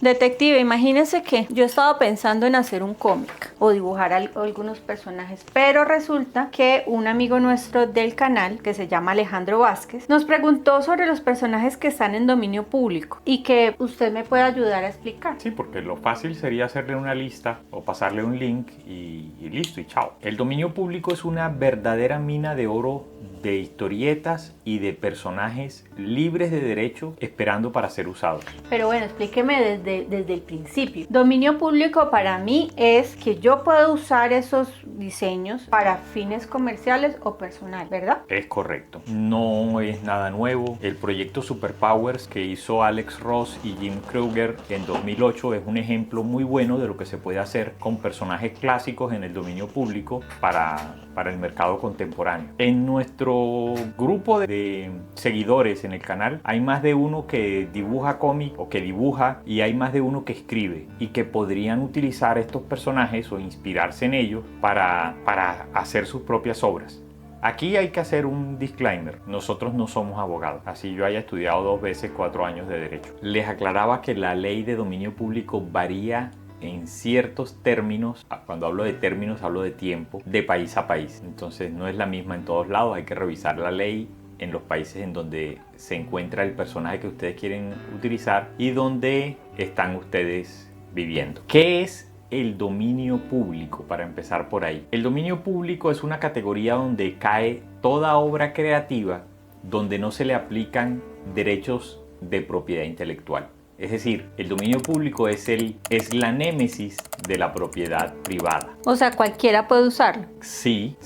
Detective, imagínese que yo estaba pensando en hacer un cómic o dibujar algunos personajes, pero resulta que un amigo nuestro del canal, que se llama Alejandro Vázquez, nos preguntó sobre los personajes que están en dominio público y que usted me puede ayudar a explicar. Sí, porque lo fácil sería hacerle una lista o pasarle un link y listo, y chao. El dominio público es una verdadera mina de oro de historietas y de personajes libres de derecho esperando para ser usados. Pero bueno, explíqueme desde el principio. Dominio público para mí es que yo puedo usar esos diseños para fines comerciales o personal, ¿verdad? Es correcto. No es nada nuevo. El proyecto Superpowers que hizo Alex Ross y Jim Krueger en 2008 es un ejemplo muy bueno de lo que se puede hacer con personajes clásicos en el dominio público para el mercado contemporáneo. En nuestro grupo de seguidores en el canal hay más de uno que dibuja cómic o que dibuja, y hay más de uno que escribe, y que podrían utilizar estos personajes o inspirarse en ellos para hacer sus propias obras. Aquí hay que hacer un disclaimer: nosotros no somos abogados, así yo haya estudiado 2 veces 4 años de derecho. Les aclaraba que la ley de dominio público varía en ciertos términos. Cuando hablo de términos hablo de tiempo, de país a país. Entonces no es la misma en todos lados. Hay que revisar la ley en los países en donde se encuentra el personaje que ustedes quieren utilizar y donde están ustedes viviendo. ¿Qué es el dominio público? Para empezar por ahí, el dominio público es una categoría donde cae toda obra creativa donde no se le aplican derechos de propiedad intelectual. Es decir, el dominio público es la némesis de la propiedad privada. O sea, cualquiera puede usarlo. Sí,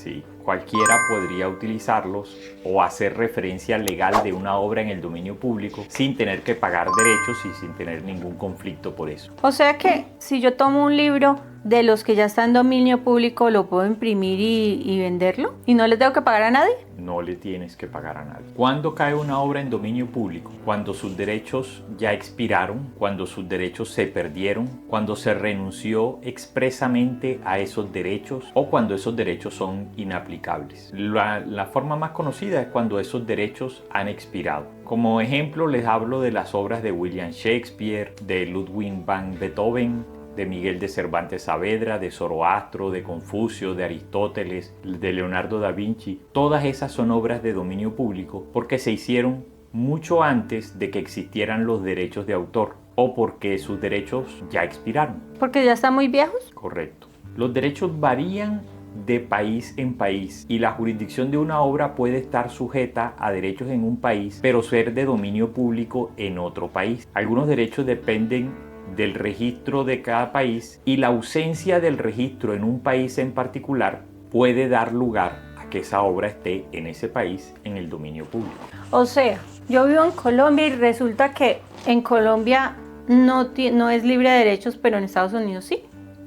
cualquiera podría utilizarlos o hacer referencia legal de una obra en el dominio público sin tener que pagar derechos y sin tener ningún conflicto por eso. O sea que si yo tomo un libro de los que ya está en dominio público, ¿lo puedo imprimir y venderlo? ¿Y no le tengo que pagar a nadie? No le tienes que pagar a nadie. ¿Cuándo cae una obra en dominio público? Cuando sus derechos ya expiraron, cuando sus derechos se perdieron, cuando se renunció expresamente a esos derechos o cuando esos derechos son inaplicables. La forma más conocida es cuando esos derechos han expirado. Como ejemplo les hablo de las obras de William Shakespeare, de Ludwig van Beethoven, de Miguel de Cervantes Saavedra, de Zoroastro, de Confucio, de Aristóteles, de Leonardo da Vinci. Todas esas son obras de dominio público porque se hicieron mucho antes de que existieran los derechos de autor o porque sus derechos ya expiraron. ¿Porque ya están muy viejos? Correcto. Los derechos varían de país en país y la jurisdicción de una obra puede estar sujeta a derechos en un país pero ser de dominio público en otro país. Algunos derechos dependen del registro de cada país y la ausencia del registro en un país en particular puede dar lugar a que esa obra esté en ese país en el dominio público. O sea, yo vivo en Colombia y resulta que en Colombia no es libre de derechos, pero en Estados Unidos sí.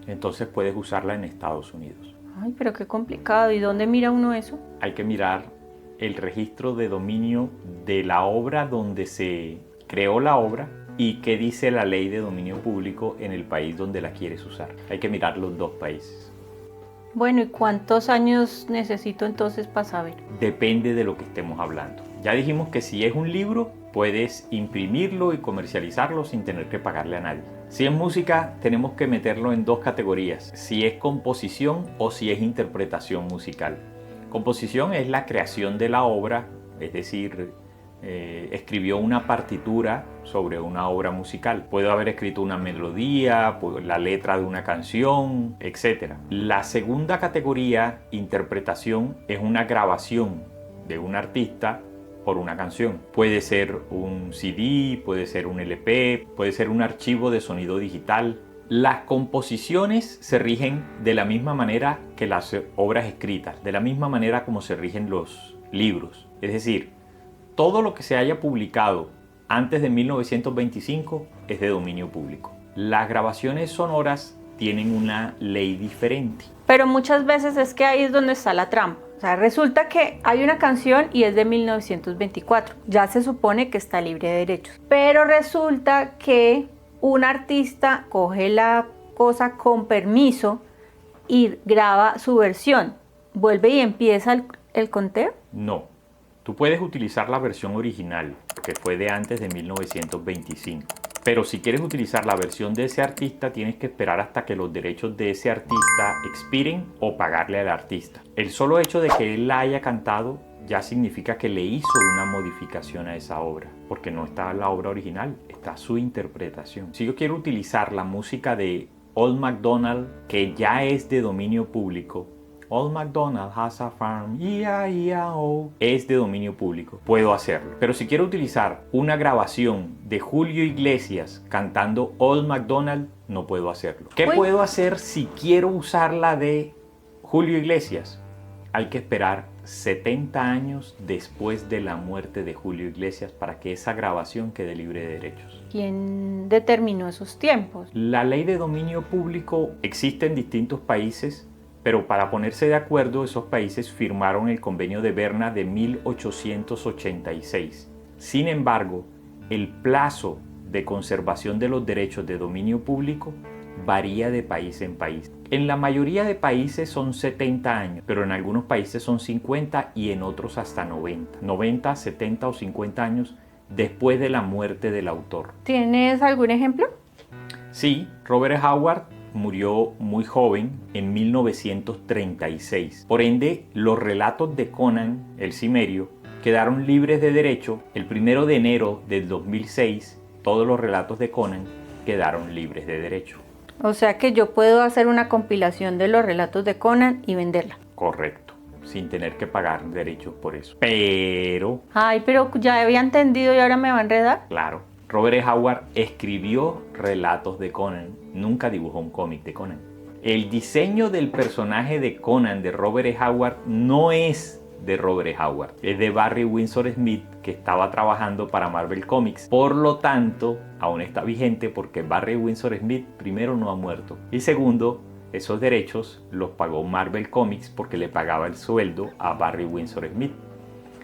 Entonces puedes usarla en Estados Unidos. Ay, pero qué complicado. ¿Y dónde mira uno eso? Hay que mirar el registro de dominio de la obra donde se creó la obra y qué dice la ley de dominio público en el país donde la quieres usar. Hay que mirar los 2 países. Bueno, ¿y cuántos años necesito entonces para saber? Depende de lo que estemos hablando. Ya dijimos que si es un libro, puedes imprimirlo y comercializarlo sin tener que pagarle a nadie. Si es música, tenemos que meterlo en 2 categorías: si es composición o si es interpretación musical. Composición es la creación de la obra, es decir, escribió una partitura sobre una obra musical. Puede haber escrito una melodía, la letra de una canción, etc. La segunda categoría, interpretación, es una grabación de un artista por una canción. Puede ser un CD, puede ser un LP, puede ser un archivo de sonido digital. Las composiciones se rigen de la misma manera que las obras escritas, de la misma manera como se rigen los libros. Es decir, todo lo que se haya publicado antes de 1925 es de dominio público. Las grabaciones sonoras tienen una ley diferente. Pero muchas veces es que ahí es donde está la trampa. O sea, resulta que hay una canción y es de 1924. Ya se supone que está libre de derechos. Pero resulta que un artista coge la cosa con permiso y graba su versión. ¿Vuelve y empieza el conteo? No. Tú puedes utilizar la versión original, que fue de antes de 1925, Pero si quieres utilizar la versión de ese artista, tienes que esperar hasta que los derechos de ese artista expiren o pagarle al artista. El solo hecho de que él la haya cantado ya significa que le hizo una modificación a esa obra, porque no está la obra original, está su interpretación. Si yo quiero utilizar la música de Old MacDonald, que ya es de dominio público, Old MacDonald has a farm, E-I-E-I-O, es de dominio público, puedo hacerlo. Pero si quiero utilizar una grabación de Julio Iglesias cantando Old MacDonald, no puedo hacerlo. ¿Qué puedo hacer si quiero usar la de Julio Iglesias? Hay que esperar 70 años después de la muerte de Julio Iglesias para que esa grabación quede libre de derechos. ¿Quién determinó esos tiempos? La ley de dominio público existe en distintos países, pero para ponerse de acuerdo esos países firmaron el Convenio de Berna de 1886. Sin embargo, el plazo de conservación de los derechos de dominio público varía de país en país. En la mayoría de países son 70 años, pero en algunos países son 50 y en otros hasta 90. 90, 70 o 50 años después de la muerte del autor. ¿Tienes algún ejemplo? Sí, Robert Howard murió muy joven en 1936. Por ende, los relatos de Conan, el Cimerio, quedaron libres de derecho el 1 de enero del 2006. Todos los relatos de Conan quedaron libres de derecho. O sea que yo puedo hacer una compilación de los relatos de Conan y venderla. Correcto, sin tener que pagar derechos por eso. Pero... Ay, pero ya había entendido y ahora me va a enredar. Claro, Robert Howard escribió relatos de Conan, nunca dibujó un cómic de Conan. El diseño del personaje de Conan de Robert Howard no es de Robert Howard, es de Barry Windsor Smith, que estaba trabajando para Marvel Comics. Por lo tanto, aún está vigente porque Barry Windsor Smith, primero, no ha muerto, y segundo, esos derechos los pagó Marvel Comics porque le pagaba el sueldo a Barry Windsor Smith.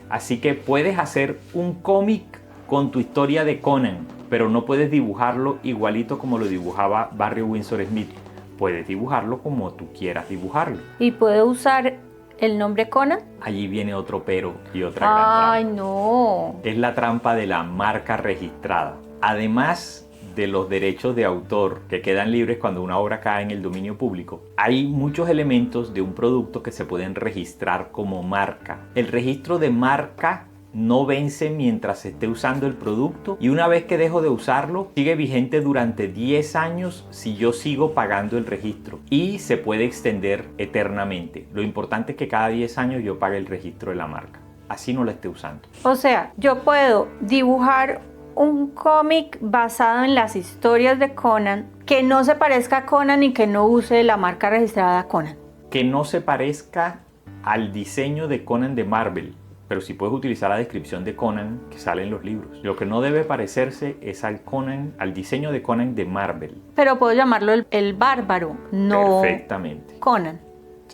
Así que puedes hacer un cómic con tu historia de Conan, pero no puedes dibujarlo igualito como lo dibujaba Barry Windsor Smith. Puedes dibujarlo como tú quieras dibujarlo. ¿Y puedo usar el nombre Conan? Allí viene otro pero y otra gran trampa. ¡Ay, no! Es la trampa de la marca registrada. Además de los derechos de autor que quedan libres cuando una obra cae en el dominio público, hay muchos elementos de un producto que se pueden registrar como marca. El registro de marca no vence mientras se esté usando el producto, y una vez que dejo de usarlo sigue vigente durante 10 años si yo sigo pagando el registro, y se puede extender eternamente. Lo importante es que cada 10 años yo pague el registro de la marca, así no la esté usando. O sea, yo puedo dibujar un cómic basado en las historias de Conan que no se parezca a Conan y que no use la marca registrada Conan. Que no se parezca al diseño de Conan de Marvel, pero sí puedes utilizar la descripción de Conan que sale en los libros. Lo que no debe parecerse es al diseño de Conan de Marvel. Pero puedo llamarlo el bárbaro, no perfectamente Conan.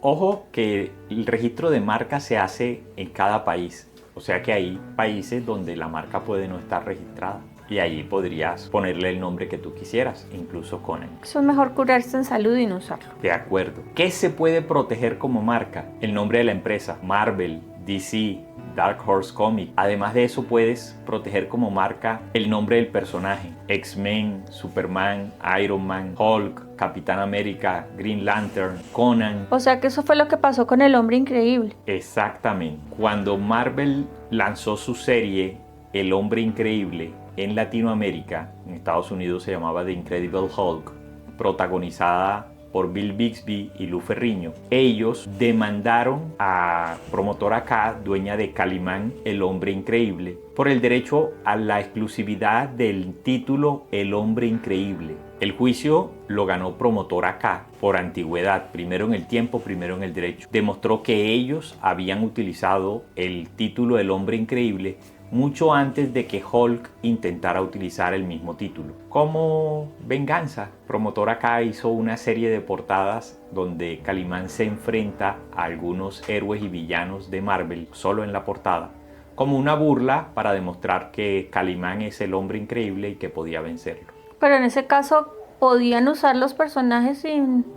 Ojo que el registro de marca se hace en cada país. O sea que hay países donde la marca puede no estar registrada. Y ahí podrías ponerle el nombre que tú quisieras, incluso Conan. Eso es mejor curarse en salud y no usarlo. De acuerdo. ¿Qué se puede proteger como marca? El nombre de la empresa. Marvel, DC, Dark Horse Comics. Además de eso, puedes proteger como marca el nombre del personaje. X-Men, Superman, Iron Man, Hulk, Capitán América, Green Lantern, Conan. O sea que eso fue lo que pasó con el Hombre Increíble. Exactamente. Cuando Marvel lanzó su serie El Hombre Increíble en Latinoamérica, en Estados Unidos se llamaba The Incredible Hulk, protagonizada por Bill Bixby y Lou Ferrigno. Ellos demandaron a Promotora K, dueña de Calimán, El Hombre Increíble, por el derecho a la exclusividad del título El Hombre Increíble. El juicio lo ganó Promotora K por antigüedad, primero en el tiempo, primero en el derecho. Demostró que ellos habían utilizado el título El Hombre Increíble mucho antes de que Hulk intentara utilizar el mismo título. Como venganza, Promotora K hizo una serie de portadas donde Calimán se enfrenta a algunos héroes y villanos de Marvel, solo en la portada, como una burla para demostrar que Calimán es el Hombre Increíble y que podía vencerlo. Pero en ese caso, ¿podían usar los personajes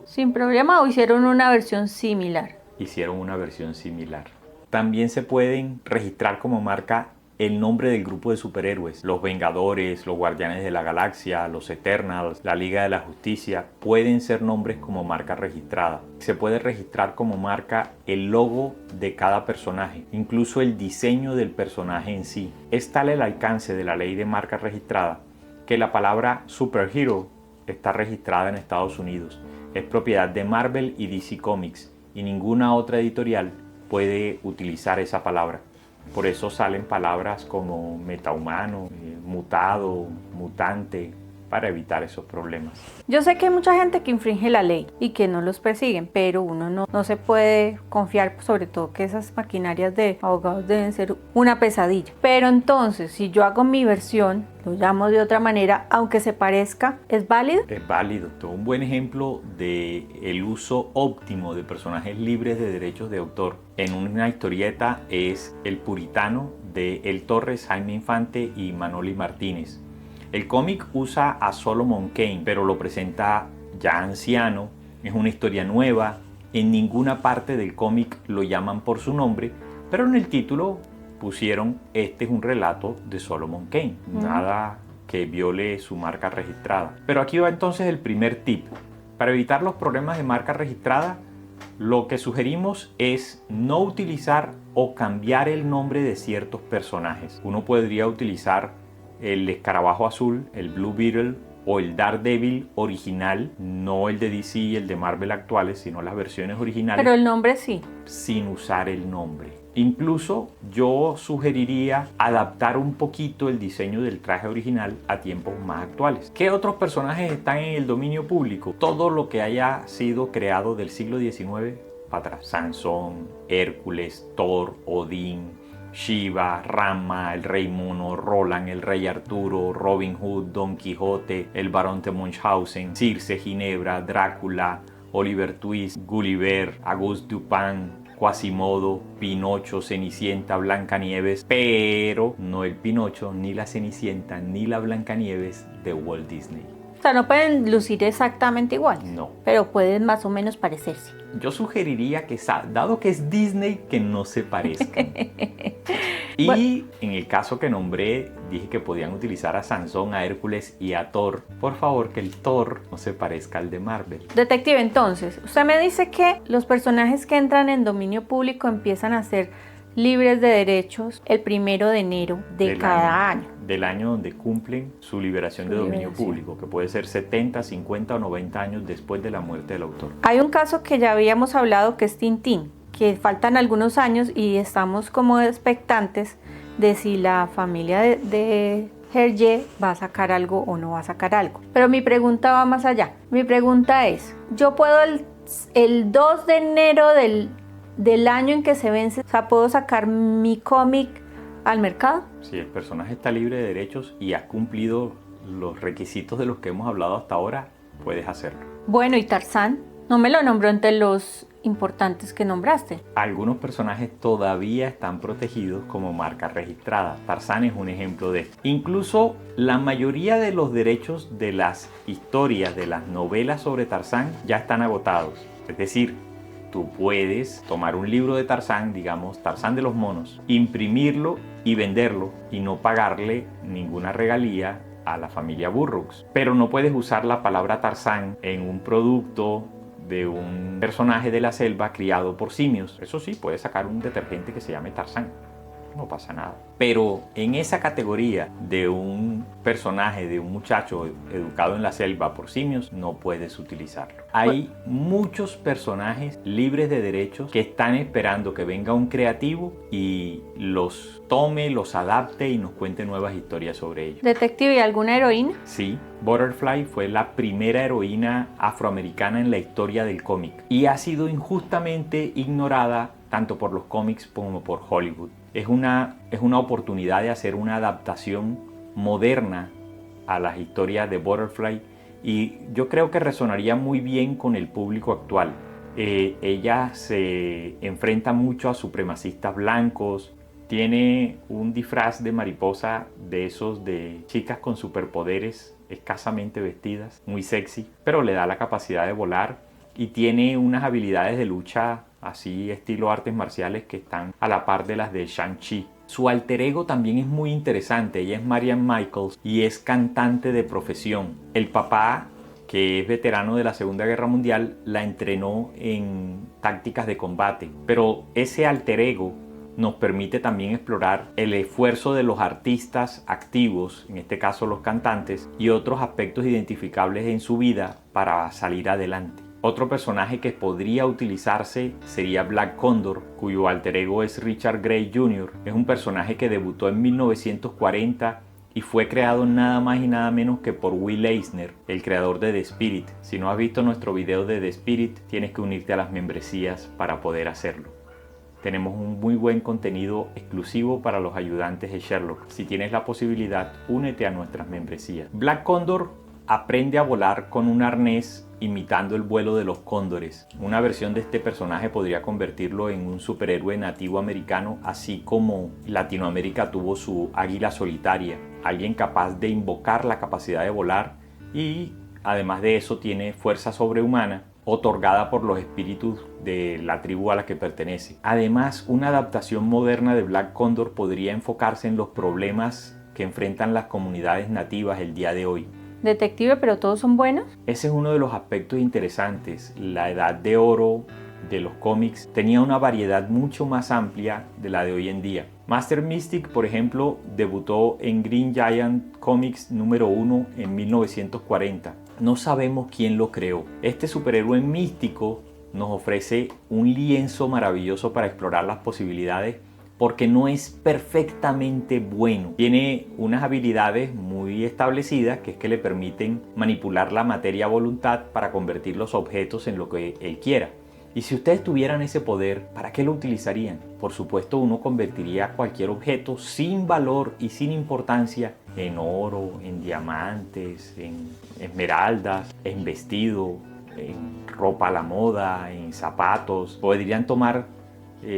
sin problema o hicieron una versión similar? Hicieron una versión similar. También se pueden registrar como marca el nombre del grupo de superhéroes. Los Vengadores, los Guardianes de la Galaxia, los Eternals, la Liga de la Justicia, pueden ser nombres como marca registrada. Se puede registrar como marca el logo de cada personaje, incluso el diseño del personaje en sí. Es tal el alcance de la ley de marca registrada que la palabra superhero está registrada en Estados Unidos. Es propiedad de Marvel y DC Comics y ninguna otra editorial puede utilizar esa palabra. Por eso salen palabras como metahumano, mutado, mutante, para evitar esos problemas. Yo sé que hay mucha gente que infringe la ley y que no los persiguen, pero uno no se puede confiar, sobre todo que esas maquinarias de abogados deben ser una pesadilla. Pero entonces, si yo hago mi versión, lo llamo de otra manera, aunque se parezca, ¿es válido? Es válido. Un buen ejemplo de el uso óptimo de personajes libres de derechos de autor en una historieta es El Puritano de El Torres, Jaime Infante y Manoli Martínez. El cómic usa a Solomon Kane, pero lo presenta ya anciano, es una historia nueva, en ninguna parte del cómic lo llaman por su nombre, pero en el título pusieron este es un relato de Solomon Kane, nada que viole su marca registrada. Pero aquí va entonces el primer tip. Para evitar los problemas de marca registrada, lo que sugerimos es no utilizar o cambiar el nombre de ciertos personajes. Uno podría utilizar el Escarabajo Azul, el Blue Beetle o el Daredevil original, no el de DC y el de Marvel actuales, sino las versiones originales. Pero el nombre sí. Sin usar el nombre. Incluso yo sugeriría adaptar un poquito el diseño del traje original a tiempos más actuales. ¿Qué otros personajes están en el dominio público? Todo lo que haya sido creado del siglo XIX para atrás. Sansón, Hércules, Thor, Odín, Shiva, Rama, el Rey Mono, Roland, el Rey Arturo, Robin Hood, Don Quijote, el Barón de Munchausen, Circe, Ginebra, Drácula, Oliver Twist, Gulliver, Auguste Dupin, Quasimodo, Pinocho, Cenicienta, Blancanieves, pero no el Pinocho, ni la Cenicienta, ni la Blancanieves de Walt Disney. O sea, no pueden lucir exactamente igual. No. Pero pueden más o menos parecerse. Yo sugeriría que, dado que es Disney, que no se parezcan. Y en el caso que nombré, dije que podían utilizar a Sansón, a Hércules y a Thor. Por favor, que el Thor no se parezca al de Marvel. Detective, entonces, usted me dice que los personajes que entran en dominio público empiezan a ser libres de derechos el 1 de enero de cada año. Del año donde cumplen su liberación de dominio público, que puede ser 70, 50 o 90 años después de la muerte del autor. Hay un caso que ya habíamos hablado que es Tintín, que faltan algunos años y estamos como expectantes de si la familia de Hergé va a sacar algo o no va a sacar algo. Pero mi pregunta va más allá. Mi pregunta es, ¿yo puedo el 2 de enero del año en que se vence, o sea, puedo sacar mi cómic al mercado? Si el personaje está libre de derechos y ha cumplido los requisitos de los que hemos hablado hasta ahora, puedes hacerlo. Bueno, ¿y Tarzán? No me lo nombró entre los importantes que nombraste. Algunos personajes todavía están protegidos como marca registrada. Tarzán es un ejemplo de esto. Incluso la mayoría de los derechos de las historias, de las novelas sobre Tarzán, ya están agotados. Es decir, tú puedes tomar un libro de Tarzán, digamos Tarzán de los monos, imprimirlo y venderlo y no pagarle ninguna regalía a la familia Burroughs. Pero no puedes usar la palabra Tarzán en un producto de un personaje de la selva criado por simios. Eso sí, puedes sacar un detergente que se llame Tarzán. No pasa nada. Pero en esa categoría de un personaje, de un muchacho educado en la selva por simios, no puedes utilizarlo. Hay muchos personajes libres de derechos que están esperando que venga un creativo y los tome, los adapte y nos cuente nuevas historias sobre ellos. Detective, ¿y alguna heroína? Sí, Butterfly fue la primera heroína afroamericana en la historia del cómic y ha sido injustamente ignorada tanto por los cómics como por Hollywood. Es una oportunidad de hacer una adaptación moderna a las historias de Butterfly y yo creo que resonaría muy bien con el público actual. Ella se enfrenta mucho a supremacistas blancos, tiene un disfraz de mariposa de esos de chicas con superpoderes escasamente vestidas, muy sexy, pero le da la capacidad de volar y tiene unas habilidades de lucha así estilo artes marciales que están a la par de las de Shang-Chi. Su alter ego también es muy interesante. Ella es Marian Michaels y es cantante de profesión. El papá, que es veterano de la Segunda Guerra Mundial, la entrenó en tácticas de combate. Pero ese alter ego nos permite también explorar el esfuerzo de los artistas activos, en este caso los cantantes, y otros aspectos identificables en su vida para salir adelante. Otro personaje que podría utilizarse sería Black Condor, cuyo alter ego es Richard Grey Jr. Es un personaje que debutó en 1940 y fue creado nada más y nada menos que por Will Eisner, el creador de The Spirit. Si no has visto nuestro video de The Spirit, tienes que unirte a las membresías para poder hacerlo. Tenemos un muy buen contenido exclusivo para los ayudantes de Sherlock. Si tienes la posibilidad, únete a nuestras membresías. Black Condor aprende a volar con un arnés imitando el vuelo de los cóndores. Una versión de este personaje podría convertirlo en un superhéroe nativo americano, así como Latinoamérica tuvo su águila solitaria, alguien capaz de invocar la capacidad de volar y además de eso tiene fuerza sobrehumana otorgada por los espíritus de la tribu a la que pertenece. Además, una adaptación moderna de Black Condor podría enfocarse en los problemas que enfrentan las comunidades nativas el día de hoy. Detective, pero todos son buenos. Ese es uno de los aspectos interesantes. La edad de oro de los cómics tenía una variedad mucho más amplia de la de hoy en día. Master Mystic, por ejemplo, debutó en Green Giant Comics número 1 en 1940. No sabemos quién lo creó. Este superhéroe místico nos ofrece un lienzo maravilloso para explorar las posibilidades porque no es perfectamente bueno. Tiene unas habilidades muy establecidas que es que le permiten manipular la materia a voluntad para convertir los objetos en lo que él quiera. Y si ustedes tuvieran ese poder, ¿para qué lo utilizarían? Por supuesto, uno convertiría cualquier objeto sin valor y sin importancia en oro, en diamantes, en esmeraldas, en vestido, en ropa a la moda, en zapatos. Podrían tomar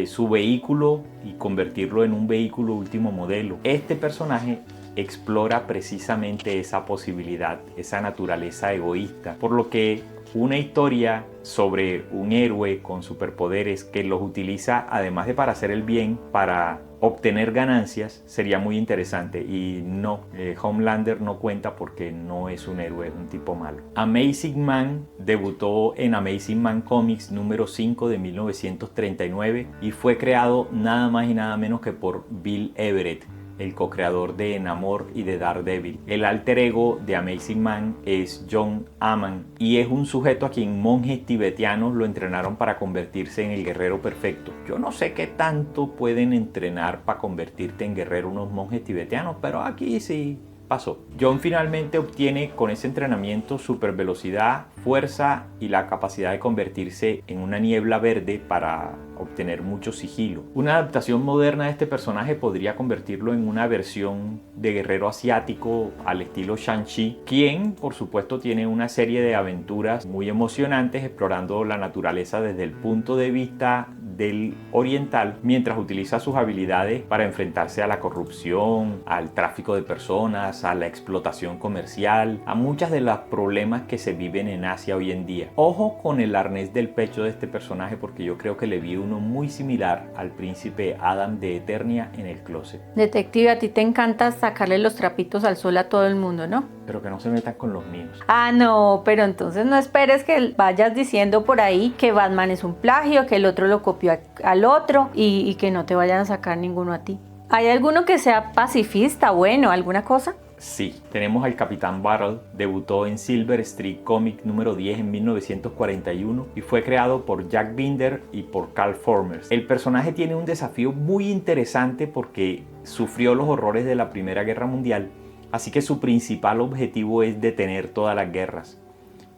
su vehículo y convertirlo en un vehículo último modelo. Este personaje explora precisamente esa posibilidad, esa naturaleza egoísta, por lo que una historia sobre un héroe con superpoderes que los utiliza además de para hacer el bien, para obtener ganancias, sería muy interesante. Y no, Homelander no cuenta porque no es un héroe, es un tipo malo. Amazing Man debutó en Amazing Man Comics número 5 de 1939 y fue creado nada más y nada menos que por Bill Everett, el co-creador de Namor y de Daredevil. El alter ego de Amazing Man es John Aman y es un sujeto a quien monjes tibetanos lo entrenaron para convertirse en el guerrero perfecto. Yo no sé qué tanto pueden entrenar para convertirte en guerrero unos monjes tibetanos, pero aquí sí pasó. John finalmente obtiene con ese entrenamiento super velocidad, fuerza y la capacidad de convertirse en una niebla verde para obtener mucho sigilo. Una adaptación moderna de este personaje podría convertirlo en una versión de guerrero asiático al estilo Shang-Chi, quien por supuesto tiene una serie de aventuras muy emocionantes explorando la naturaleza desde el punto de vista del oriental, mientras utiliza sus habilidades para enfrentarse a la corrupción, al tráfico de personas, a la explotación comercial, a muchos de los problemas que se viven en Asia hoy en día. Ojo con el arnés del pecho de este personaje porque yo creo que le vi uno muy similar al príncipe Adam de Eternia en el closet. Detective, a ti te encanta sacarle los trapitos al sol a todo el mundo, ¿no? Pero que no se metan con los míos. Ah, no, pero entonces no esperes que vayas diciendo por ahí que Batman es un plagio, que el otro lo copió al otro y que no te vayan a sacar ninguno a ti. ¿Hay alguno que sea pacifista, bueno, alguna cosa? Sí, tenemos al Capitán Battle, debutó en Silver Street Comic número 10 en 1941 y fue creado por Jack Binder y por Carl Formers. El personaje tiene un desafío muy interesante porque sufrió los horrores de la Primera Guerra Mundial, así que su principal objetivo es detener todas las guerras.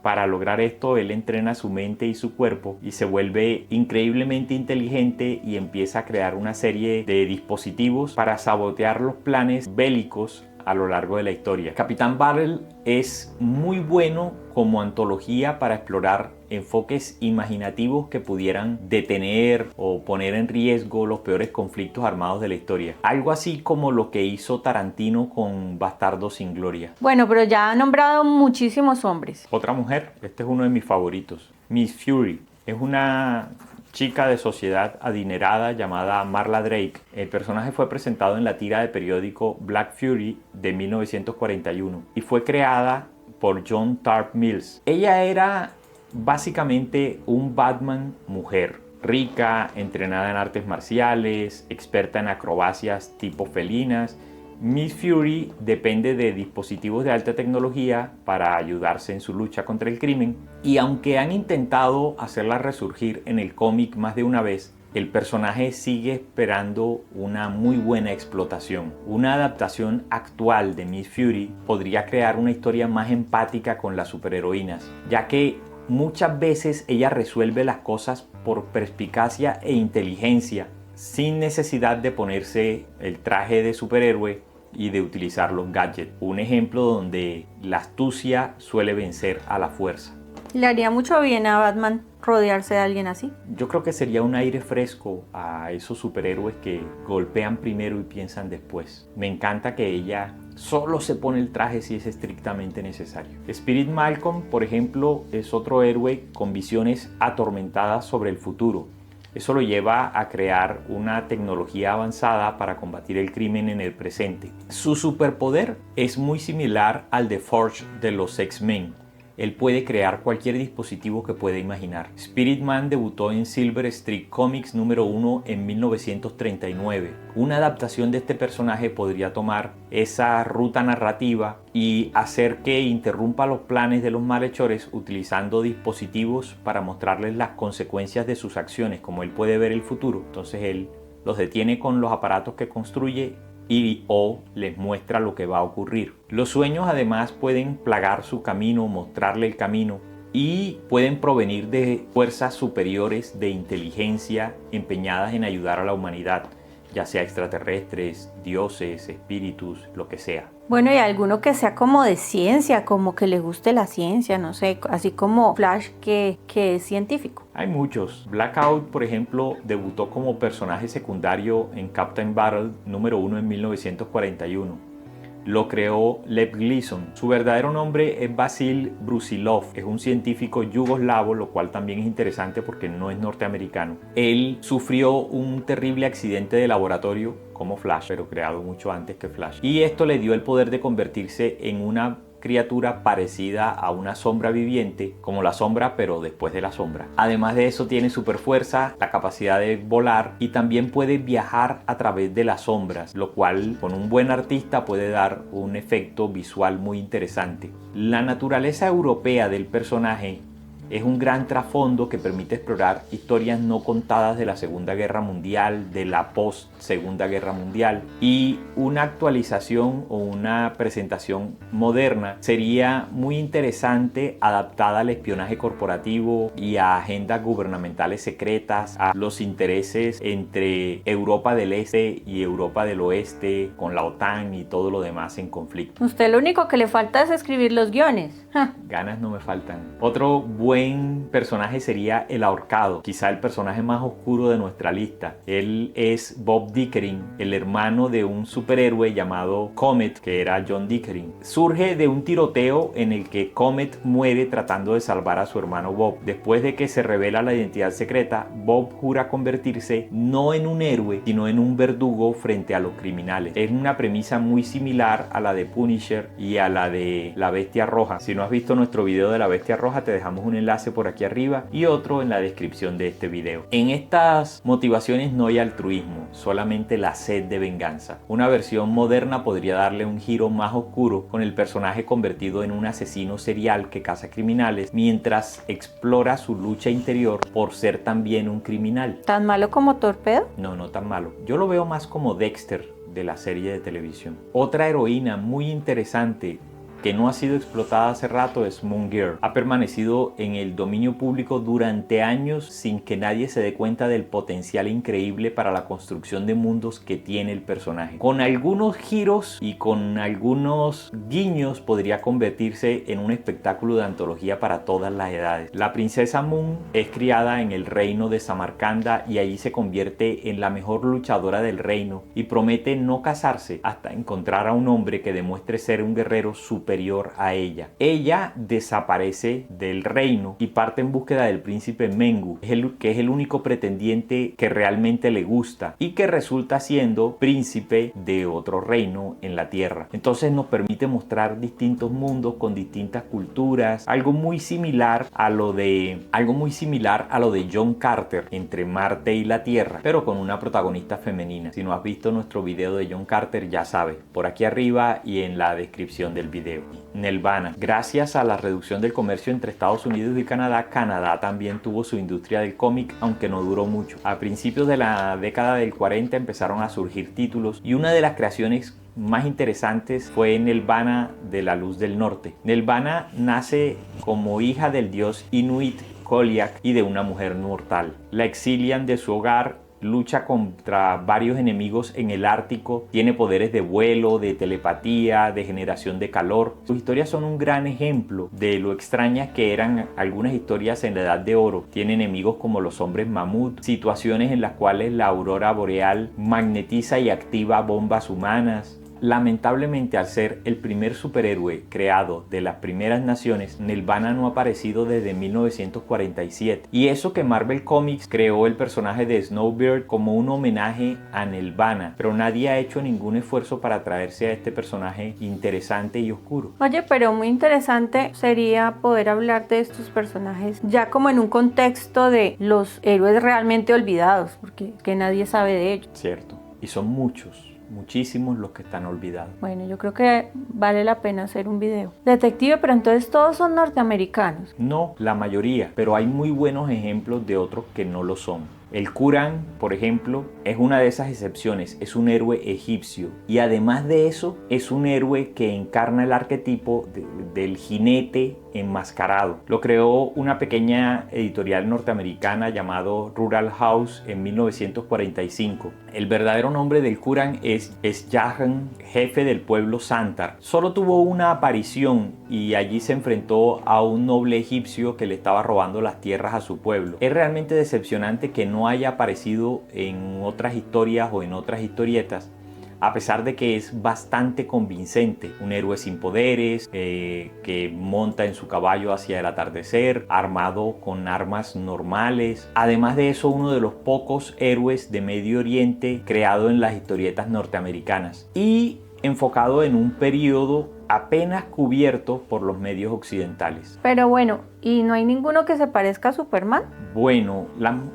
Para lograr esto, él entrena su mente y su cuerpo y se vuelve increíblemente inteligente y empieza a crear una serie de dispositivos para sabotear los planes bélicos a lo largo de la historia. Capitán Battle es muy bueno como antología para explorar enfoques imaginativos que pudieran detener o poner en riesgo los peores conflictos armados de la historia. Algo así como lo que hizo Tarantino con Bastardos sin Gloria. Bueno, pero ya ha nombrado muchísimos hombres. Otra mujer, este es uno de mis favoritos. Miss Fury es una chica de sociedad adinerada llamada Marla Drake. El personaje fue presentado en la tira de periódico Black Fury de 1941 y fue creada por John Tarp Mills. Ella era básicamente un Batman mujer, rica, entrenada en artes marciales, experta en acrobacias tipo felinas. Miss Fury depende de dispositivos de alta tecnología para ayudarse en su lucha contra el crimen, y aunque han intentado hacerla resurgir en el cómic más de una vez, el personaje sigue esperando una muy buena explotación. Una adaptación actual de Miss Fury podría crear una historia más empática con las superheroínas, ya que muchas veces ella resuelve las cosas por perspicacia e inteligencia, sin necesidad de ponerse el traje de superhéroe y de utilizar los gadgets. Un ejemplo donde la astucia suele vencer a la fuerza. ¿Le haría mucho bien a Batman rodearse de alguien así? Yo creo que sería un aire fresco a esos superhéroes que golpean primero y piensan después. Me encanta que ella solo se pone el traje si es estrictamente necesario. Spirit Malcolm, por ejemplo, es otro héroe con visiones atormentadas sobre el futuro. Eso lo lleva a crear una tecnología avanzada para combatir el crimen en el presente. Su superpoder es muy similar al de Forge de los X-Men. Él puede crear cualquier dispositivo que pueda imaginar. Spirit Man debutó en Silver Street Comics número 1 en 1939. Una adaptación de este personaje podría tomar esa ruta narrativa y hacer que interrumpa los planes de los malhechores utilizando dispositivos para mostrarles las consecuencias de sus acciones. Como él puede ver el futuro, entonces él los detiene con los aparatos que construye o les muestra lo que va a ocurrir. Los sueños además pueden plagar su camino, mostrarle el camino, y pueden provenir de fuerzas superiores de inteligencia empeñadas en ayudar a la humanidad, ya sea extraterrestres, dioses, espíritus, lo que sea. Bueno, y alguno que sea como de ciencia, como que le guste la ciencia, no sé, así como Flash que es científico. Hay muchos. Blackout, por ejemplo, debutó como personaje secundario en Captain Battle número 1 en 1941. Lo creó Lev Gleason. Su verdadero nombre es Vasil Brusilov. Es un científico yugoslavo, lo cual también es interesante porque no es norteamericano. Él sufrió un terrible accidente de laboratorio como Flash, pero creado mucho antes que Flash. Y esto le dio el poder de convertirse en una criatura parecida a una sombra viviente, como la sombra pero después de la sombra. Además de eso tiene super fuerza, la capacidad de volar y también puede viajar a través de las sombras, lo cual con un buen artista puede dar un efecto visual muy interesante. La naturaleza europea del personaje es un gran trasfondo que permite explorar historias no contadas de la Segunda Guerra Mundial, de la post-Segunda Guerra Mundial, y una actualización o una presentación moderna sería muy interesante, adaptada al espionaje corporativo y a agendas gubernamentales secretas, a los intereses entre Europa del Este y Europa del Oeste, con la OTAN y todo lo demás en conflicto. Usted lo único que le falta es escribir los guiones. Ganas no me faltan. Otro buen personaje sería el Ahorcado, quizá el personaje más oscuro de nuestra lista. Él es Bob Dickering, el hermano de un superhéroe llamado Comet, que era John Dickering. Surge de un tiroteo en el que Comet muere tratando de salvar a su hermano Bob. Después de que se revela la identidad secreta, Bob jura convertirse no en un héroe, sino en un verdugo frente a los criminales. Es una premisa muy similar a la de Punisher y a la de la Bestia Roja. Si no has visto nuestro video de la Bestia Roja, te dejamos un enlace por aquí arriba y otro en la descripción de este video. En estas motivaciones no hay altruismo, solamente la sed de venganza. Una versión moderna podría darle un giro más oscuro, con el personaje convertido en un asesino serial que caza criminales mientras explora su lucha interior por ser también un criminal. ¿Tan malo como Torpedo? No, no tan malo. Yo lo veo más como Dexter de la serie de televisión. Otra heroína muy interesante que no ha sido explotada hace rato es Moon Girl. Ha permanecido en el dominio público durante años sin que nadie se dé cuenta del potencial increíble para la construcción de mundos que tiene el personaje. Con algunos giros y con algunos guiños podría convertirse en un espectáculo de antología para todas las edades. La princesa Moon es criada en el reino de Samarcanda y allí se convierte en la mejor luchadora del reino y promete no casarse hasta encontrar a un hombre que demuestre ser un guerrero superior superior a ella. Ella desaparece del reino y parte en búsqueda del príncipe Mengu, que es el único pretendiente que realmente le gusta y que resulta siendo príncipe de otro reino en la tierra. Entonces nos permite mostrar distintos mundos con distintas culturas, algo muy similar a lo de John Carter entre Marte y la Tierra, pero con una protagonista femenina. Si no has visto nuestro video de John Carter, ya sabes, por aquí arriba y en la descripción del video. Nelvana. Gracias a la reducción del comercio entre Estados Unidos y Canadá, Canadá también tuvo su industria del cómic, aunque no duró mucho. A principios de la década del 40 empezaron a surgir títulos y una de las creaciones más interesantes fue Nelvana de la Luz del Norte. Nelvana nace como hija del dios Inuit Koliak y de una mujer mortal. La exilian de su hogar, lucha contra varios enemigos en el Ártico, tiene poderes de vuelo, de telepatía, de generación de calor. Sus historias son un gran ejemplo de lo extrañas que eran algunas historias en la Edad de Oro. Tiene enemigos como los hombres mamut, situaciones en las cuales la aurora boreal magnetiza y activa bombas humanas. Lamentablemente, al ser el primer superhéroe creado de las primeras naciones, Nelvana no ha aparecido desde 1947. Y eso que Marvel Comics creó el personaje de Snowbird como un homenaje a Nelvana, pero nadie ha hecho ningún esfuerzo para traerse a este personaje interesante y oscuro. Oye, pero muy interesante sería poder hablar de estos personajes ya como en un contexto de los héroes realmente olvidados, porque que nadie sabe de ellos. Cierto, y son muchísimos los que están olvidados. Bueno, yo creo que vale la pena hacer un video. Detective, pero entonces todos son norteamericanos. No, la mayoría, pero hay muy buenos ejemplos de otros que no lo son. El Kuran, por ejemplo, es una de esas excepciones, es un héroe egipcio y además de eso es un héroe que encarna el arquetipo del jinete enmascarado. Lo creó una pequeña editorial norteamericana llamado Rural House en 1945. El verdadero nombre del Kuran es Jahan, jefe del pueblo Santar. Solo tuvo una aparición y allí se enfrentó a un noble egipcio que le estaba robando las tierras a su pueblo. Es realmente decepcionante que no haya aparecido en otras historias o en otras historietas, a pesar de que es bastante convincente. Un héroe sin poderes, que monta en su caballo hacia el atardecer, armado con armas normales. Además de eso, uno de los pocos héroes de Medio Oriente creado en las historietas norteamericanas y enfocado en un periodo apenas cubierto por los medios occidentales. Pero bueno, ¿y no hay ninguno que se parezca a Superman? Bueno,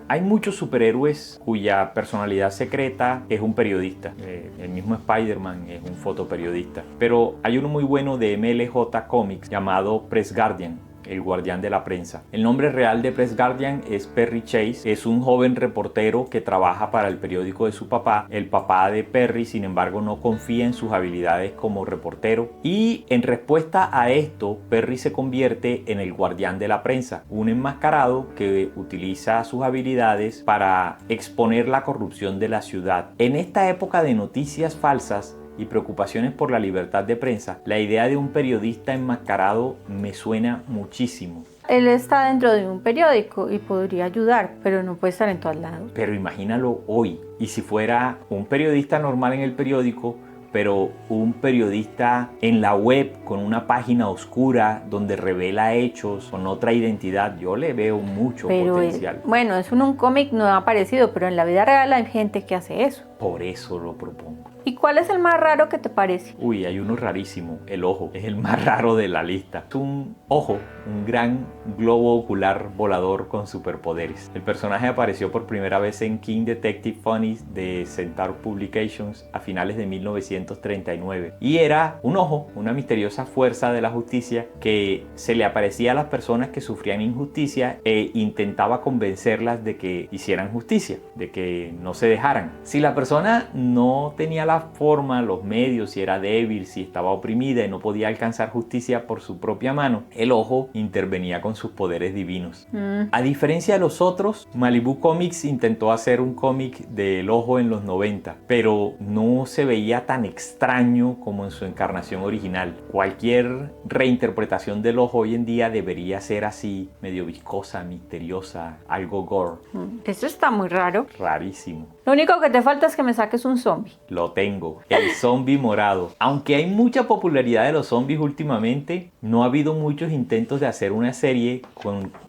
hay muchos superhéroes cuya personalidad secreta es un periodista. El mismo Spider-Man es un fotoperiodista. Pero hay uno muy bueno de MLJ Comics llamado Press Guardian, el guardián de la prensa. El nombre real de Press Guardian es Perry Chase. Es un joven reportero que trabaja para el periódico de su papá. El papá de Perry, sin embargo, no confía en sus habilidades como reportero. Y en respuesta a esto, Perry se convierte en el guardián de la prensa, un enmascarado que utiliza sus habilidades para exponer la corrupción de la ciudad. En esta época de noticias falsas y preocupaciones por la libertad de prensa, la idea de un periodista enmascarado me suena muchísimo. Él está dentro de un periódico y podría ayudar, pero no puede estar en todos lados. Pero imagínalo hoy, y si fuera un periodista normal en el periódico, pero un periodista en la web con una página oscura donde revela hechos con otra identidad, yo le veo mucho potencial. Bueno, eso en un cómic no ha aparecido, pero en la vida real hay gente que hace eso. Por eso lo propongo. ¿Y cuál es el más raro que te parece? Uy, hay uno rarísimo, el ojo, es el más raro de la lista. Es un ojo, un gran globo ocular volador con superpoderes. El personaje apareció por primera vez en King Detective Funnies de Centaur Publications a finales de 1939. Y era un ojo, una misteriosa fuerza de la justicia que se le aparecía a las personas que sufrían injusticia e intentaba convencerlas de que hicieran justicia, de que no se dejaran. Si la persona no tenía la forma, los medios, si era débil, si estaba oprimida y no podía alcanzar justicia por su propia mano, el ojo intervenía con sus poderes divinos. A diferencia de los otros, Malibu Comics intentó hacer un cómic del ojo en los 90, pero no se veía tan extraño como en su encarnación original. Cualquier reinterpretación del ojo hoy en día debería ser así, medio viscosa, misteriosa, algo gore. Eso está muy raro. Rarísimo. Lo único que te falta es que me saques un zombie. Lo tengo, el zombie morado. Aunque hay mucha popularidad de los zombies últimamente, no ha habido muchos intentos de hacer una serie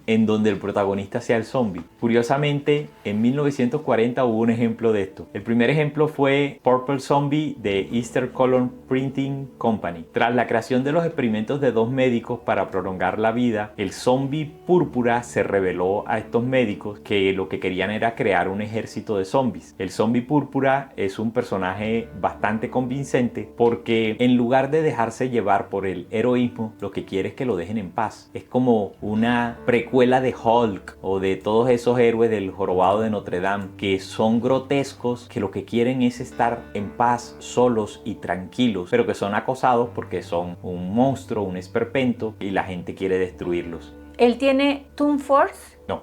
en donde el protagonista sea el zombie. Curiosamente, en 1940 hubo un ejemplo de esto. El primer ejemplo fue Purple Zombie de Easter Color Printing Company. Tras la creación de los experimentos de dos médicos para prolongar la vida, el zombie púrpura se reveló a estos médicos que lo que querían era crear un ejército de zombies. El zombie púrpura es un personaje bastante convincente porque en lugar de dejarse llevar por el heroísmo, lo que quiere es que lo dejen en paz. Es como una precuela de Hulk o de todos esos héroes del Jorobado de Notre Dame que son grotescos, que lo que quieren es estar en paz, solos y tranquilos, pero que son acosados porque son un monstruo, un esperpento y la gente quiere destruirlos. ¿Él tiene Toon Force? No,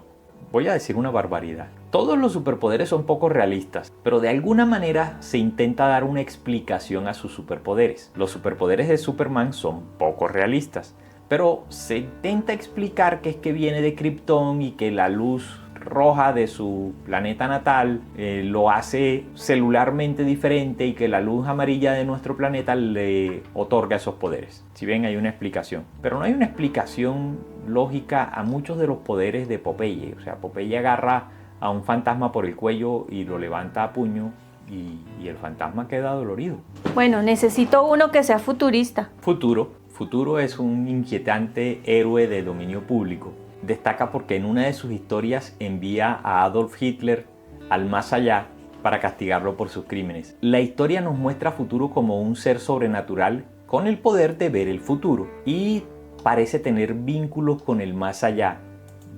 voy a decir una barbaridad. Todos los superpoderes son poco realistas, pero de alguna manera se intenta dar una explicación a sus superpoderes. Los superpoderes de Superman son poco realistas, pero se intenta explicar que es que viene de Krypton y que la luz roja de su planeta natal lo hace celularmente diferente y que la luz amarilla de nuestro planeta le otorga esos poderes. Si ven, hay una explicación, pero no hay una explicación lógica a muchos de los poderes de Popeye. O sea, Popeye agarra a un fantasma por el cuello y lo levanta a puño y el fantasma queda dolorido. Bueno, necesito uno que sea futurista. Futuro es un inquietante héroe de dominio público. Destaca porque en una de sus historias envía a Adolf Hitler al más allá para castigarlo por sus crímenes. La historia nos muestra a Futuro como un ser sobrenatural con el poder de ver el futuro y parece tener vínculos con el más allá,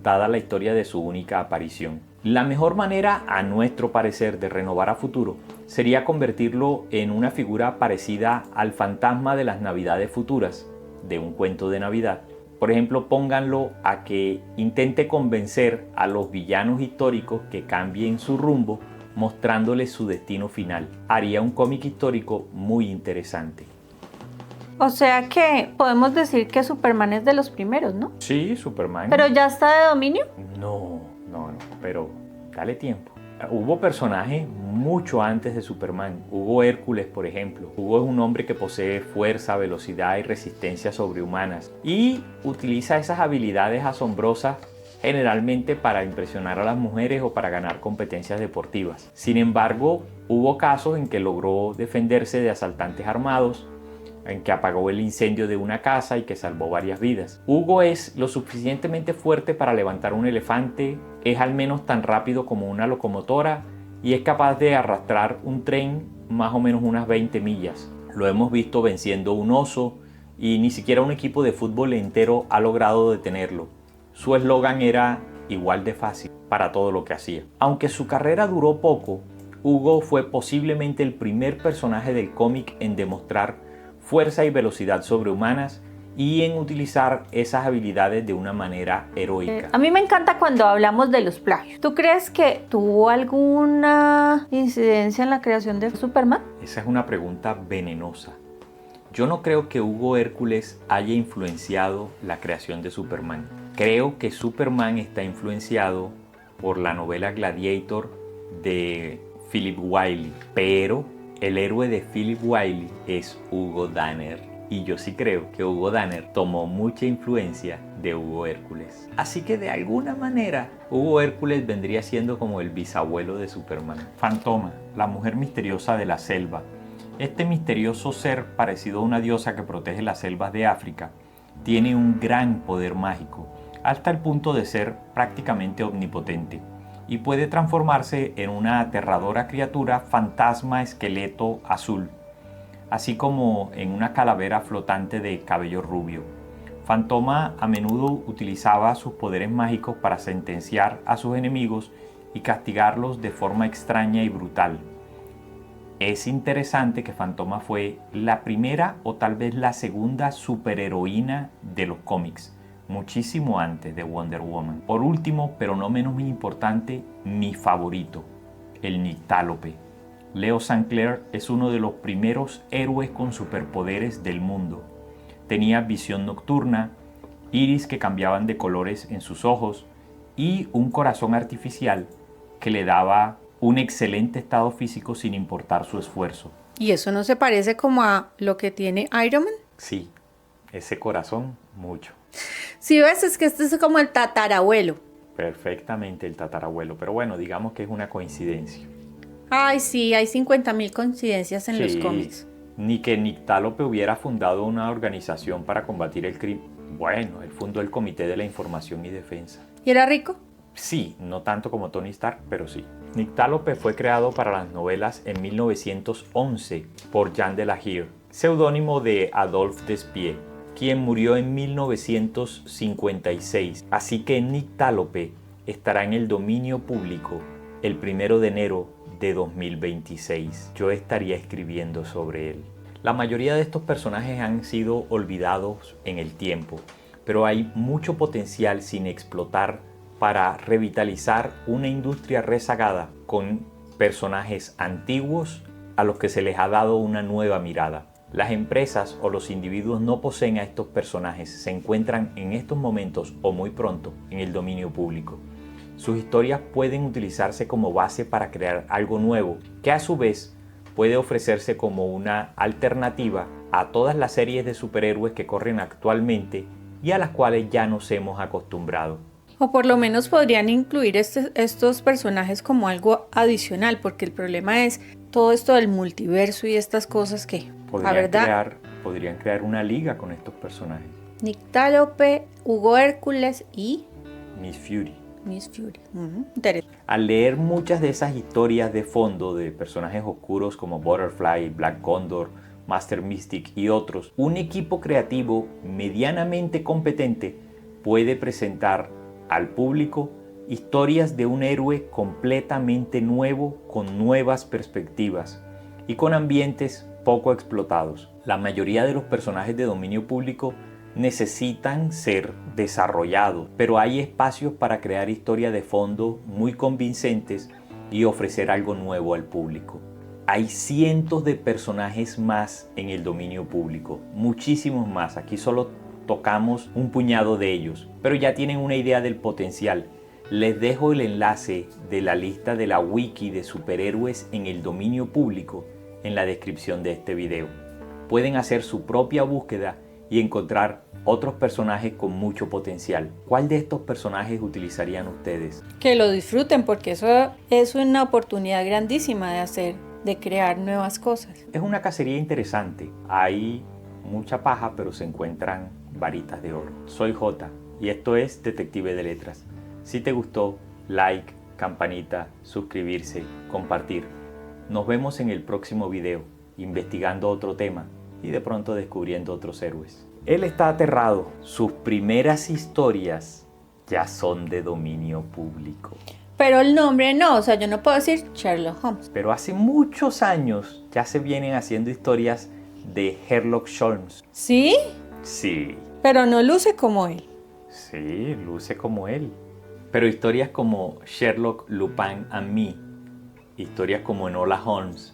dada la historia de su única aparición. La mejor manera, a nuestro parecer, de renovar a Futuro sería convertirlo en una figura parecida al fantasma de las Navidades futuras, de un cuento de Navidad. Por ejemplo, pónganlo a que intente convencer a los villanos históricos que cambien su rumbo, mostrándoles su destino final. Haría un cómic histórico muy interesante. O sea que podemos decir que Superman es de los primeros, ¿no? Sí, Superman. ¿Pero ya está de dominio? No, pero dale tiempo. Hubo personajes mucho antes de Superman. Hubo Hércules, por ejemplo. Hugo es un hombre que posee fuerza, velocidad y resistencia sobrehumanas y utiliza esas habilidades asombrosas generalmente para impresionar a las mujeres o para ganar competencias deportivas. Sin embargo, hubo casos en que logró defenderse de asaltantes armados, en que apagó el incendio de una casa y que salvó varias vidas. Hugo es lo suficientemente fuerte para levantar un elefante, es al menos tan rápido como una locomotora y es capaz de arrastrar un tren más o menos unas 20 millas. Lo hemos visto venciendo un oso y ni siquiera un equipo de fútbol entero ha logrado detenerlo. Su eslogan era igual de fácil para todo lo que hacía. Aunque su carrera duró poco, Hugo fue posiblemente el primer personaje del cómic en demostrar fuerza y velocidad sobrehumanas y en utilizar esas habilidades de una manera heroica. A mí me encanta cuando hablamos de los plagios. ¿Tú crees que tuvo alguna incidencia en la creación de Superman? Esa es una pregunta venenosa. Yo no creo que Hugo Hércules haya influenciado la creación de Superman. Creo que Superman está influenciado por la novela Gladiator de Philip Wiley, pero el héroe de Philip Wiley es Hugo Danner. Y yo sí creo que Hugo Danner tomó mucha influencia de Hugo Hércules. Así que de alguna manera, Hugo Hércules vendría siendo como el bisabuelo de Superman. Fantoma, la mujer misteriosa de la selva. Este misterioso ser, parecido a una diosa que protege las selvas de África, tiene un gran poder mágico, hasta el punto de ser prácticamente omnipotente. Y puede transformarse en una aterradora criatura fantasma esqueleto azul, así como en una calavera flotante de cabello rubio. Fantoma a menudo utilizaba sus poderes mágicos para sentenciar a sus enemigos y castigarlos de forma extraña y brutal. Es interesante que Fantoma fue la primera o tal vez la segunda superheroína de los cómics, muchísimo antes de Wonder Woman. Por último, pero no menos importante, mi favorito, el Nyctálope. Leo St. Clair es uno de los primeros héroes con superpoderes del mundo. Tenía visión nocturna, iris que cambiaban de colores en sus ojos y un corazón artificial que le daba un excelente estado físico sin importar su esfuerzo. ¿Y eso no se parece como a lo que tiene Iron Man? Sí, ese corazón, mucho. Si ves, es que este es como el tatarabuelo. Perfectamente el tatarabuelo, pero bueno, digamos que es una coincidencia. Ay, sí, hay 50.000 coincidencias en los cómics. Ni que Nyctalope hubiera fundado una organización para combatir el crimen. Bueno, él fundó el Comité de la Información y Defensa. ¿Y era rico? Sí, no tanto como Tony Stark, pero sí. Nyctalope fue creado para las novelas en 1911 por Jean de la Hire, seudónimo de Adolphe Despiez, quien murió en 1956. Así que Nyctalope estará en el dominio público el 1 de enero de 2026. Yo estaría escribiendo sobre él. La mayoría de estos personajes han sido olvidados en el tiempo, pero hay mucho potencial sin explotar para revitalizar una industria rezagada con personajes antiguos a los que se les ha dado una nueva mirada. Las empresas o los individuos no poseen a estos personajes, se encuentran en estos momentos o muy pronto en el dominio público. Sus historias pueden utilizarse como base para crear algo nuevo, que a su vez puede ofrecerse como una alternativa a todas las series de superhéroes que corren actualmente y a las cuales ya nos hemos acostumbrado. O por lo menos podrían incluir estos personajes como algo adicional, porque el problema es todo esto del multiverso y estas cosas que, Podrían crear una liga con estos personajes. Nyctalope, Hugo Hércules y Miss Fury. Interesante. Al leer muchas de esas historias de fondo de personajes oscuros como Butterfly, Black Condor, Master Mystic y otros, un equipo creativo medianamente competente puede presentar al público historias de un héroe completamente nuevo, con nuevas perspectivas y con ambientes poco explotados. La mayoría de los personajes de dominio público necesitan ser desarrollados, pero hay espacios para crear historias de fondo muy convincentes y ofrecer algo nuevo al público. Hay cientos de personajes más en el dominio público, muchísimos más. Aquí solo tocamos un puñado de ellos, pero ya tienen una idea del potencial. Les dejo el enlace de la lista de la wiki de superhéroes en el dominio público en la descripción de este video. Pueden hacer su propia búsqueda y encontrar otros personajes con mucho potencial. ¿Cuál de estos personajes utilizarían ustedes? Que lo disfruten, porque eso es una oportunidad grandísima de crear nuevas cosas. Es una cacería interesante. Hay mucha paja, pero se encuentran varitas de oro. Soy Jota y esto es Detective de Letras. Si te gustó, like, campanita, suscribirse, compartir. Nos vemos en el próximo video, investigando otro tema y de pronto descubriendo otros héroes. Él está aterrado. Sus primeras historias ya son de dominio público. Pero el nombre no, o sea, yo no puedo decir Sherlock Holmes. Pero hace muchos años ya se vienen haciendo historias de Sherlock Holmes. ¿Sí? Sí. Pero no luce como él. Sí, luce como él. Pero historias como Sherlock, Lupin and Me, historias como Enola Holmes,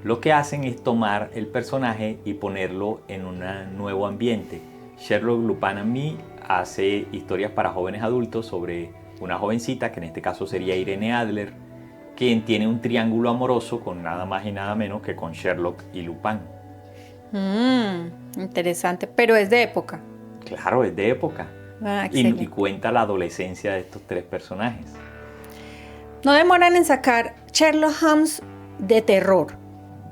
lo que hacen es tomar el personaje y ponerlo en un nuevo ambiente. Sherlock, Lupin and Me hace historias para jóvenes adultos sobre una jovencita, que en este caso sería Irene Adler, quien tiene un triángulo amoroso con nada más y nada menos que con Sherlock y Lupin. Interesante, pero es de época. Claro, es de época. Y cuenta la adolescencia de estos tres personajes. No demoran en sacar Sherlock Holmes de terror.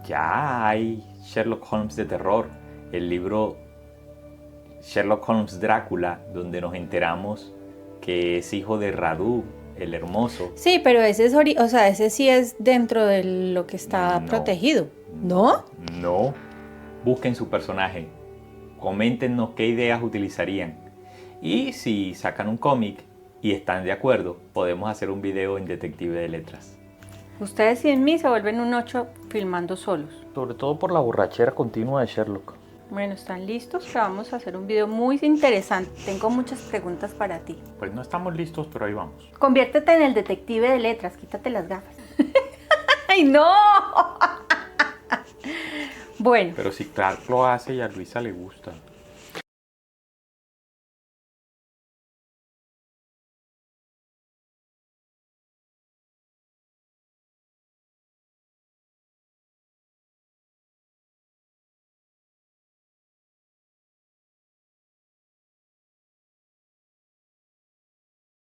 Ya hay Sherlock Holmes de terror. El libro Sherlock Holmes Drácula, donde nos enteramos que es hijo de Radu, el hermoso. Sí, pero ese es, ese sí es dentro de lo que está protegido, ¿no? No. Busquen su personaje. Coméntenos qué ideas utilizarían. Y si sacan un cómic y están de acuerdo, podemos hacer un video en Detective de Letras. Ustedes sin mí se vuelven un 8 filmando solos. Sobre todo por la borrachera continua de Sherlock. Bueno, ¿están listos? Que vamos a hacer un video muy interesante. Tengo muchas preguntas para ti. Pues no estamos listos, pero ahí vamos. Conviértete en el detective de letras, quítate las gafas. ¡Ay, no! Bueno. Pero si Clark lo hace y a Luisa le gusta.